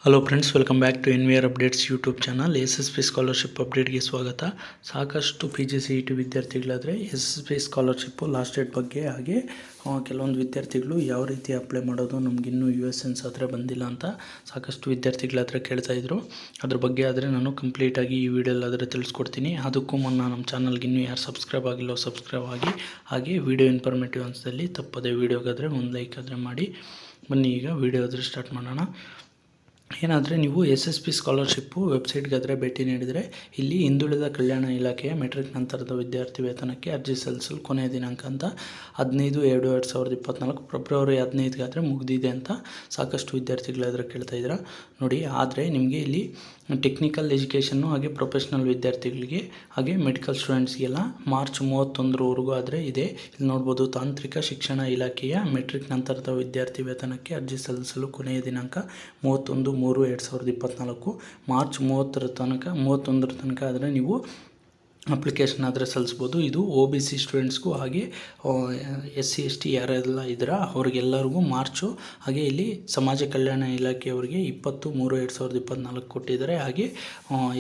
Hello friends, welcome back to NVR updates YouTube channel. SSP scholarship ಅಪ್ಡೇಟ್ಗೆ ಸ್ವಾಗತ. ಸಾಕಷ್ಟು PGCET ವಿದ್ಯಾರ್ಥಿಗಳಾದರೆ SSP ಸ್ಕಾಲರ್ಶಿಪ್ಪು ಲಾಸ್ಟ್ ಡೇಟ್ ಬಗ್ಗೆ, ಹಾಗೆ ಕೆಲವೊಂದು ವಿದ್ಯಾರ್ಥಿಗಳು ಯಾವ ರೀತಿ ಅಪ್ಲೈ ಮಾಡೋದು, ನಮಗಿನ್ನೂ USNs ಆದರೆ ಬಂದಿಲ್ಲ ಅಂತ ಸಾಕಷ್ಟು ವಿದ್ಯಾರ್ಥಿಗಳಾದರೆ ಕೇಳ್ತಾಯಿದ್ರು. ಅದ್ರ ಬಗ್ಗೆ ಆದರೆ ನಾನು ಕಂಪ್ಲೀಟಾಗಿ ಈ ವಿಡಿಯೋಲ್ಲಾದರೆ ತಿಳಿಸ್ಕೊಡ್ತೀನಿ. ಅದಕ್ಕೂ ಮುನ್ನ ನಮ್ಮ ಚಾನಲ್ಗೆ ಇನ್ನೂ ಯಾರು ಸಬ್ಸ್ಕ್ರೈಬ್ ಆಗಿಲ್ಲೋ ಸಬ್ಸ್ಕ್ರೈಬ್ ಆಗಿ, ಹಾಗೆ ವಿಡಿಯೋ ಇನ್ಫಾರ್ಮೇಟಿವ್ ಅನಿಸಿದಲ್ಲಿ ತಪ್ಪದೇ ವಿಡಿಯೋಗಾದರೆ ಒಂದು ಲೈಕ್ ಆದರೆ ಮಾಡಿ. ಬನ್ನಿ ಈಗ ವಿಡಿಯೋ ಆದರೆ ಸ್ಟಾರ್ಟ್ ಮಾಡೋಣ. ಏನಾದರೆ ನೀವು SSP ಸ್ಕಾಲರ್ಶಿಪ್ಪು ವೆಬ್ಸೈಟ್ಗಾದರೆ ಭೇಟಿ ನೀಡಿದರೆ, ಇಲ್ಲಿ ಹಿಂದುಳಿದ ಕಲ್ಯಾಣ ಇಲಾಖೆಯ ಮೆಟ್ರಿಕ್ ನಂತರದ ವಿದ್ಯಾರ್ಥಿ ವೇತನಕ್ಕೆ ಅರ್ಜಿ ಸಲ್ಲಿಸಲು ಕೊನೆಯ ದಿನಾಂಕ ಅಂತ 15/2/2024 ಫೆಬ್ರವರಿ 15ಗಾದರೆ ಮುಗಿದಿದೆ ಅಂತ ಸಾಕಷ್ಟು ವಿದ್ಯಾರ್ಥಿಗಳಾದರೆ ಕೇಳ್ತಾಯಿದ್ದೀರಾ ನೋಡಿ. ಆದರೆ ನಿಮಗೆ ಇಲ್ಲಿ ಟೆಕ್ನಿಕಲ್ ಎಜುಕೇಷನ್ನು ಹಾಗೆ ಪ್ರೊಫೆಷ್ನಲ್ ವಿದ್ಯಾರ್ಥಿಗಳಿಗೆ ಹಾಗೆ ಮೆಡಿಕಲ್ ಸ್ಟೂಡೆಂಟ್ಸ್ಗೆಲ್ಲ ಮಾರ್ಚ್ 31ರವರೆಗೂ ಆದರೆ ಇದೆ. ಇಲ್ಲಿ ನೋಡ್ಬೋದು, ತಾಂತ್ರಿಕ ಶಿಕ್ಷಣ ಇಲಾಖೆಯ ಮೆಟ್ರಿಕ್ ನಂತರದ ವಿದ್ಯಾರ್ಥಿ ವೇತನಕ್ಕೆ ಅರ್ಜಿ ಸಲ್ಲಿಸಲು ಕೊನೆಯ ದಿನಾಂಕ 31/3/2024 ಮಾರ್ಚ್ 31ರ ತನಕ ಆದರೆ ನೀವು ಅಪ್ಲಿಕೇಶನ್ ಆದರೆ ಸಲ್ಲಿಸ್ಬೋದು. ಇದು OBC ಸ್ಟೂಡೆಂಟ್ಸ್ಗೂ ಹಾಗೆ SC ST ಯಾರೆಲ್ಲ ಇದ್ದೀರಾ ಅವ್ರಿಗೆಲ್ಲರಿಗೂ ಮಾರ್ಚು. ಹಾಗೆ ಇಲ್ಲಿ ಸಮಾಜ ಕಲ್ಯಾಣ ಇಲಾಖೆಯವರಿಗೆ 20/3/2024 ಕೊಟ್ಟಿದ್ದಾರೆ. ಹಾಗೆ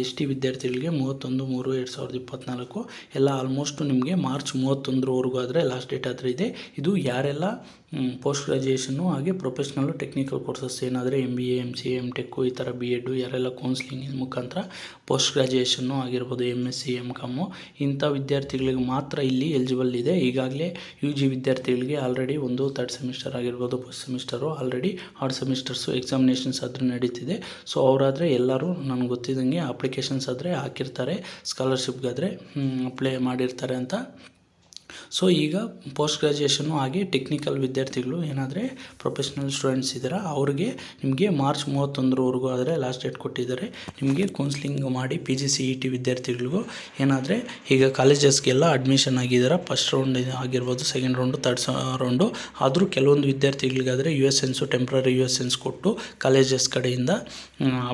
ST ವಿದ್ಯಾರ್ಥಿಗಳಿಗೆ 31/3/2024 ಎಲ್ಲ ಆಲ್ಮೋಸ್ಟ್ ನಿಮಗೆ ಮಾರ್ಚ್ 31ರವರೆಗೂ ಆದರೆ ಲಾಸ್ಟ್ ಡೇಟ್ ಆದರೆ ಇದೆ. ಇದು ಯಾರೆಲ್ಲ ಪೋಸ್ಟ್ ಗ್ರ್ಯಾಜುಯೇಷನ್ನು ಹಾಗೆ ಪ್ರೊಫೆಷ್ನಲ್ಲು ಟೆಕ್ನಿಕಲ್ ಕೋರ್ಸಸ್ ಏನಾದರೆ MBA MCA MTech ಈ ಥರ BEd ಯಾರೆಲ್ಲ ಕೌನ್ಸ್ಲಿಂಗ್ ಮುಖಾಂತರ ಪೋಸ್ಟ್ ಗ್ರ್ಯಾಜುಯೇಷನ್ನು ಆಗಿರ್ಬೋದು MSc MCOM ಇಂಥ ವಿದ್ಯಾರ್ಥಿಗಳಿಗೆ ಮಾತ್ರ ಇಲ್ಲಿ ಎಲಿಜಿಬಲ್ ಇದೆ. ಈಗಾಗಲೇ UG ವಿದ್ಯಾರ್ಥಿಗಳಿಗೆ ಆಲ್ರೆಡಿ ಒಂದು 3rd ಸೆಮಿಸ್ಟರ್ ಆಗಿರ್ಬೋದು, ಫಸ್ಟ್ ಸೆಮಿಸ್ಟರು ಆಲ್ರೆಡಿ 6 ಸೆಮಿಸ್ಟರ್ಸು ಎಕ್ಸಾಮಿನೇಷನ್ಸ್ ಆದರೆ ನಡೀತಿದೆ. ಸೊ ಅವರಾದರೆ ಎಲ್ಲರೂ ನನಗೆ ಗೊತ್ತಿದ್ದಂಗೆ ಅಪ್ಲಿಕೇಶನ್ಸ್ ಆದರೆ ಹಾಕಿರ್ತಾರೆ, ಸ್ಕಾಲರ್ಶಿಪ್ಗಾದರೆ ಅಪ್ಲೈ ಮಾಡಿರ್ತಾರೆ ಅಂತ. ಸೊ ಈಗ ಪೋಸ್ಟ್ ಗ್ರ್ಯಾಜುಯೇಷನ್ನು ಹಾಗೆ ಟೆಕ್ನಿಕಲ್ ವಿದ್ಯಾರ್ಥಿಗಳು ಏನಾದರೆ ಪ್ರೊಫೆಷ್ನಲ್ ಸ್ಟೂಡೆಂಟ್ಸ್ ಇದ್ದೀರಾ ಅವ್ರಿಗೆ ನಿಮಗೆ ಮಾರ್ಚ್ 31ರವರೆಗೂ ಆದರೆ ಲಾಸ್ಟ್ ಡೇಟ್ ಕೊಟ್ಟಿದ್ದಾರೆ. ನಿಮಗೆ ಕೌನ್ಸ್ಲಿಂಗ್ ಮಾಡಿ PGCET ವಿದ್ಯಾರ್ಥಿಗಳಿಗೂ ಏನಾದರೆ ಈಗ ಕಾಲೇಜಸ್ಗೆಲ್ಲ ಅಡ್ಮಿಷನ್ ಆಗಿದ್ದಾರೆ. ಫಸ್ಟ್ ರೌಂಡ್ ಆಗಿರ್ಬೋದು, ಸೆಕೆಂಡ್ ರೌಂಡು, ಥರ್ಡ್ ರೌಂಡು. ಆದರೂ ಕೆಲವೊಂದು ವಿದ್ಯಾರ್ಥಿಗಳಿಗಾದರೆ USNs ಟೆಂಪ್ರರಿ USNs ಕೊಟ್ಟು ಕಾಲೇಜಸ್ ಕಡೆಯಿಂದ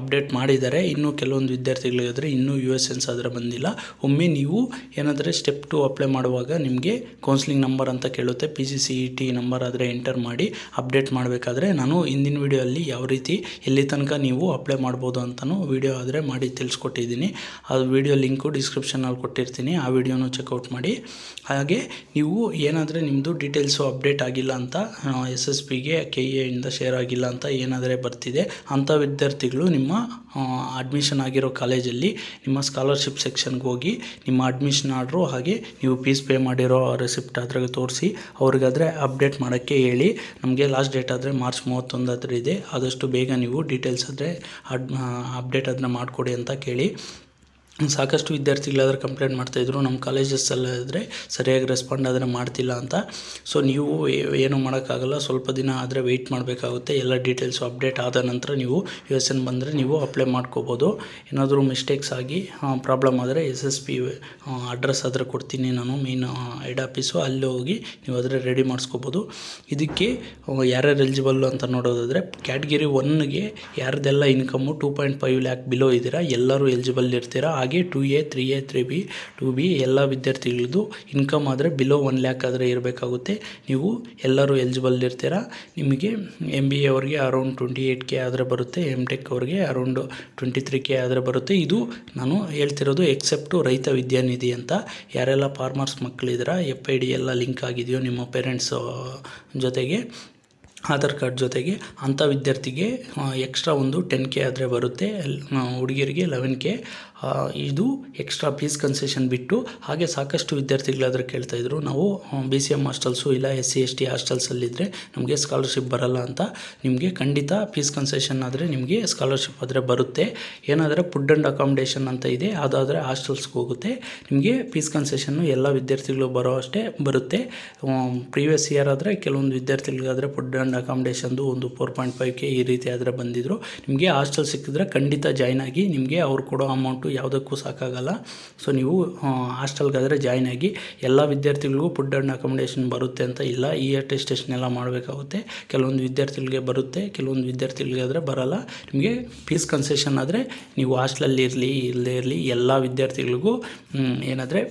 ಅಪ್ಡೇಟ್ ಮಾಡಿದ್ದಾರೆ. ಇನ್ನು ಕೆಲವೊಂದು ವಿದ್ಯಾರ್ಥಿಗಳಿಗಾದರೆ ಇನ್ನೂ USNs ಆದರೆ ಬಂದಿಲ್ಲ. ಒಮ್ಮೆ ನೀವು ಏನಾದರೆ ಸ್ಟೆಪ್ 2 ಅಪ್ಲೈ ಮಾಡುವಾಗ ನಿಮಗೆ ಕೌನ್ಸ್ಲಿಂಗ್ ನಂಬರ್ ಅಂತ ಕೇಳುತ್ತೆ. PGCET ನಂಬರ್ ಆದರೆ ಎಂಟರ್ ಮಾಡಿ ಅಪ್ಡೇಟ್ ಮಾಡಬೇಕಾದ್ರೆ ನಾನು ಹಿಂದಿನ ವಿಡಿಯೋಲ್ಲಿ ಯಾವ ರೀತಿ ಎಲ್ಲಿ ತನಕ ನೀವು ಅಪ್ಲೈ ಮಾಡ್ಬೋದು ಅಂತಲೂ ವಿಡಿಯೋ ಆದರೆ ಮಾಡಿ ತಿಳಿಸ್ಕೊಟ್ಟಿದ್ದೀನಿ. ಅದು ವಿಡಿಯೋ ಲಿಂಕು ಡಿಸ್ಕ್ರಿಪ್ಷನಲ್ಲಿ ಕೊಟ್ಟಿರ್ತೀನಿ, ಆ ವಿಡಿಯೋನೂ ಚೆಕ್ಔಟ್ ಮಾಡಿ. ಹಾಗೆ ನೀವು ಏನಾದರೆ ನಿಮ್ಮದು ಡೀಟೇಲ್ಸು ಅಪ್ಡೇಟ್ ಆಗಿಲ್ಲ ಅಂತ SSPಗೆ KA ಇಂದ ಶೇರ್ ಆಗಿಲ್ಲ ಅಂತ ಏನಾದರೆ ಬರ್ತಿದೆ ಅಂಥ ವಿದ್ಯಾರ್ಥಿಗಳು ನಿಮ್ಮ ಅಡ್ಮಿಷನ್ ಆಗಿರೋ ಕಾಲೇಜಲ್ಲಿ ನಿಮ್ಮ ಸ್ಕಾಲರ್ಶಿಪ್ ಸೆಕ್ಷನ್ಗೆ ಹೋಗಿ ನಿಮ್ಮ ಅಡ್ಮಿಷನ್ ಆರ್ಡ್ರು ಹಾಗೆ ನೀವು ಫೀಸ್ ಪೇ ಮಾಡಿರೋ ರೆಸಿಪ್ಟ್ ಅದ್ರಾಗ ತೋರಿಸಿ ಅವ್ರಿಗಾದರೆ ಅಪ್ಡೇಟ್ ಮಾಡೋಕ್ಕೆ ಹೇಳಿ. ನಮಗೆ ಲಾಸ್ಟ್ ಡೇಟ್ ಆದರೆ ಮಾರ್ಚ್ 31 ಆದರೆ ಇದೆ. ಆದಷ್ಟು ಬೇಗ ನೀವು ಡೀಟೇಲ್ಸ್ ಆದರೆ ಅಪ್ಡೇಟ್ ಅದನ್ನ ಮಾಡಿಕೊಡಿ ಅಂತ ಕೇಳಿ. ಸಾಕಷ್ಟು ವಿದ್ಯಾರ್ಥಿಗಳಾದರೆ ಕಂಪ್ಲೇಂಟ್ ಮಾಡ್ತಾಯಿದ್ರು, ನಮ್ಮ ಕಾಲೇಜಸ್ಸಲ್ಲಾದರೆ ಸರಿಯಾಗಿ ರೆಸ್ಪಾಂಡ್ ಆದರೆ ಮಾಡ್ತಿಲ್ಲ ಅಂತ. ಸೊ ನೀವು ಏನೂ ಮಾಡೋಕ್ಕಾಗಲ್ಲ, ಸ್ವಲ್ಪ ದಿನ ಆದರೆ ವೆಯ್ಟ್ ಮಾಡಬೇಕಾಗುತ್ತೆ. ಎಲ್ಲ ಡೀಟೇಲ್ಸು ಅಪ್ಡೇಟ್ ಆದ ನಂತರ ನೀವು USN ಬಂದರೆ ನೀವು ಅಪ್ಲೈ ಮಾಡ್ಕೋಬೋದು. ಏನಾದರೂ ಮಿಸ್ಟೇಕ್ಸ್ ಆಗಿ ಪ್ರಾಬ್ಲಮ್ ಆದರೆ SSP ಅಡ್ರೆಸ್ ಆದರೆ ಕೊಡ್ತೀನಿ ನಾನು, ಮೇನ್ ಹೆಡ್ ಆಫೀಸು, ಅಲ್ಲಿ ಹೋಗಿ ನೀವು ಆದರೆ ರೆಡಿ ಮಾಡಿಸ್ಕೋಬೋದು. ಇದಕ್ಕೆ ಯಾರ್ಯಾರು ಎಲಿಜಿಬಲ್ಲು ಅಂತ ನೋಡೋದಾದರೆ ಕ್ಯಾಟಗಿರಿ 1ಗೆ ಯಾರ್ದೆಲ್ಲ ಇನ್ಕಮ್ಮು 2.5 ಲ್ಯಾಕ್ ಬಿಲೋ ಇದ್ದೀರಾ ಎಲ್ಲರೂ ಎಲಿಜಿಬಲ್ ಇರ್ತೀರಾ. ಹಾಗೆ 2A 3A 3B 2B ಎಲ್ಲ ವಿದ್ಯಾರ್ಥಿಗಳದ್ದು ಇನ್ಕಮ್ ಆದರೆ ಬಿಲೋ 1 ಲ್ಯಾಕ್ ಆದರೆ ಇರಬೇಕಾಗುತ್ತೆ. ನೀವು ಎಲ್ಲರೂ ಎಲಿಜಿಬಲ್ ಇರ್ತೀರಾ. ನಿಮಗೆ MBA ಅವ್ರಿಗೆ ಅರೌಂಡ್ 28K ಆದರೆ ಬರುತ್ತೆ, MTech ಅವ್ರಿಗೆ ಅರೌಂಡ್ 23K ಆದರೆ ಬರುತ್ತೆ. ಇದು ನಾನು ಹೇಳ್ತಿರೋದು ಎಕ್ಸೆಪ್ಟು ರೈತ ವಿದ್ಯಾನಿಧಿ ಅಂತ. ಯಾರೆಲ್ಲ ಫಾರ್ಮರ್ಸ್ ಮಕ್ಕಳಿದ್ದೀರಾ, FID ಎಲ್ಲ ಲಿಂಕ್ ಆಗಿದೆಯೋ ನಿಮ್ಮ ಪೇರೆಂಟ್ಸ್ ಜೊತೆಗೆ, ಆಧಾರ್ ಕಾರ್ಡ್ ಜೊತೆಗೆ, ಅಂಥ ವಿದ್ಯಾರ್ಥಿಗೆ ಎಕ್ಸ್ಟ್ರಾ ಒಂದು 10K ಆದರೆ ಬರುತ್ತೆ. ಹುಡುಗಿಯರಿಗೆ 11K. ಇದು ಎಕ್ಸ್ಟ್ರಾ ಫೀಸ್ ಕನ್ಸೆಷನ್ ಬಿಟ್ಟು. ಹಾಗೆ ಸಾಕಷ್ಟು ವಿದ್ಯಾರ್ಥಿಗಳಾದರೆ ಕೇಳ್ತಾಯಿದ್ರು, ನಾವು BCM ಹಾಸ್ಟೆಲ್ಸು ಇಲ್ಲ SC ST ಹಾಸ್ಟೆಲ್ಸಲ್ಲಿದ್ದರೆ ನಮಗೆ ಸ್ಕಾಲರ್ಶಿಪ್ ಬರಲ್ಲ ಅಂತ. ನಿಮಗೆ ಖಂಡಿತ ಫೀಸ್ ಕನ್ಸೆಷನ್ ಆದರೆ ನಿಮಗೆ ಸ್ಕಾಲರ್ಶಿಪ್ ಆದರೆ ಬರುತ್ತೆ. ಏನಾದರೆ ಫುಡ್ ಆ್ಯಂಡ್ ಅಕಾಮಿಡೇಷನ್ ಅಂತ ಇದೆ, ಅದಾದರೆ ಹಾಸ್ಟೆಲ್ಸ್ಗೆ ಹೋಗುತ್ತೆ. ನಿಮಗೆ ಫೀಸ್ ಕನ್ಸೆಷನ್ನು ಎಲ್ಲ ವಿದ್ಯಾರ್ಥಿಗಳು ಬರೋ ಅಷ್ಟೇ ಬರುತ್ತೆ. ಪ್ರೀವಿಯಸ್ ಇಯರ್ ಆದರೆ ಕೆಲವೊಂದು ವಿದ್ಯಾರ್ಥಿಗಳಿಗಾದರೆ ಫುಡ್ ಆ್ಯಂಡ್ ಅಕಾಮಿಡೇಷನ್ದು ಒಂದು 4.5K ಈ ರೀತಿ ಆದರೆ ಬಂದಿದ್ದರು. ನಿಮಗೆ ಹಾಸ್ಟೆಲ್ ಸಿಕ್ಕಿದ್ರೆ ಖಂಡಿತ ಜಾಯ್ನ್ ಆಗಿ, ನಿಮಗೆ ಅವ್ರು ಕೊಡೋ ಅಮೌಂಟು ಯಾವುದಕ್ಕೂ ಸಾಕಾಗಲ್ಲ. ಸೊ ನೀವು ಹಾಸ್ಟೆಲ್ಗಾದರೆ ಜಾಯ್ನ್ ಆಗಿ. ಎಲ್ಲ ವಿದ್ಯಾರ್ಥಿಗಳಿಗೂ ಫುಡ್ ಆ್ಯಂಡ್ ಅಕಾಮಿಡೇಷನ್ ಬರುತ್ತೆ ಅಂತ ಇಲ್ಲ, ಈ ಅಟೆಸ್ಟೇಷನ್ ಎಲ್ಲ ಮಾಡಬೇಕಾಗುತ್ತೆ. ಕೆಲವೊಂದು ವಿದ್ಯಾರ್ಥಿಗಳಿಗೆ ಬರುತ್ತೆ, ಕೆಲವೊಂದು ವಿದ್ಯಾರ್ಥಿಗಳಿಗಾದರೆ ಬರಲ್ಲ. ನಿಮಗೆ ಫೀಸ್ ಕನ್ಸೆಷನ್ ಆದರೆ ನೀವು ಹಾಸ್ಟೆಲಲ್ಲಿ ಇರಲಿ ಇಲ್ಲದೇ ಇರಲಿ ಎಲ್ಲ ವಿದ್ಯಾರ್ಥಿಗಳಿಗೂ ಏನಾದರೆ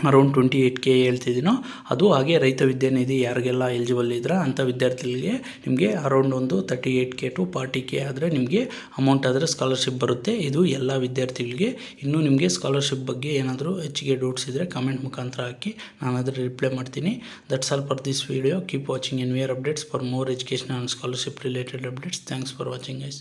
ಅರೌಂಡ್ 28K ಹೇಳ್ತಿದ್ದೀನೋ ಅದು. ಹಾಗೆ ರೈತ ವಿದ್ಯಾನಿಧಿ ಯಾರಿಗೆಲ್ಲ ಎಲಿಜಿಬಲ್ ಇದ್ರೆ ಅಂಥ ವಿದ್ಯಾರ್ಥಿಗಳಿಗೆ ನಿಮಗೆ ಅರೌಂಡ್ ಒಂದು 38K to 40K ಆದರೆ ನಿಮಗೆ ಅಮೌಂಟ್ ಆದರೆ ಸ್ಕಾಲರ್ಶಿಪ್ ಬರುತ್ತೆ. ಇದು ಎಲ್ಲ ವಿದ್ಯಾರ್ಥಿಗಳಿಗೆ. ಇನ್ನೂ ನಿಮಗೆ ಸ್ಕಾಲರ್ಶಿಪ್ ಬಗ್ಗೆ ಏನಾದರೂ ಹೆಚ್ಚಿಗೆ ಡೌಟ್ಸ್ ಇದ್ದರೆ ಕಮೆಂಟ್ ಮುಖಾಂತರ ಹಾಕಿ, ನಾನು ಅದರ ರಿಪ್ಲೈ ಮಾಡ್ತೀನಿ. That's all for this video. Keep watching NVR updates for more education and scholarship related updates. Thanks for watching guys.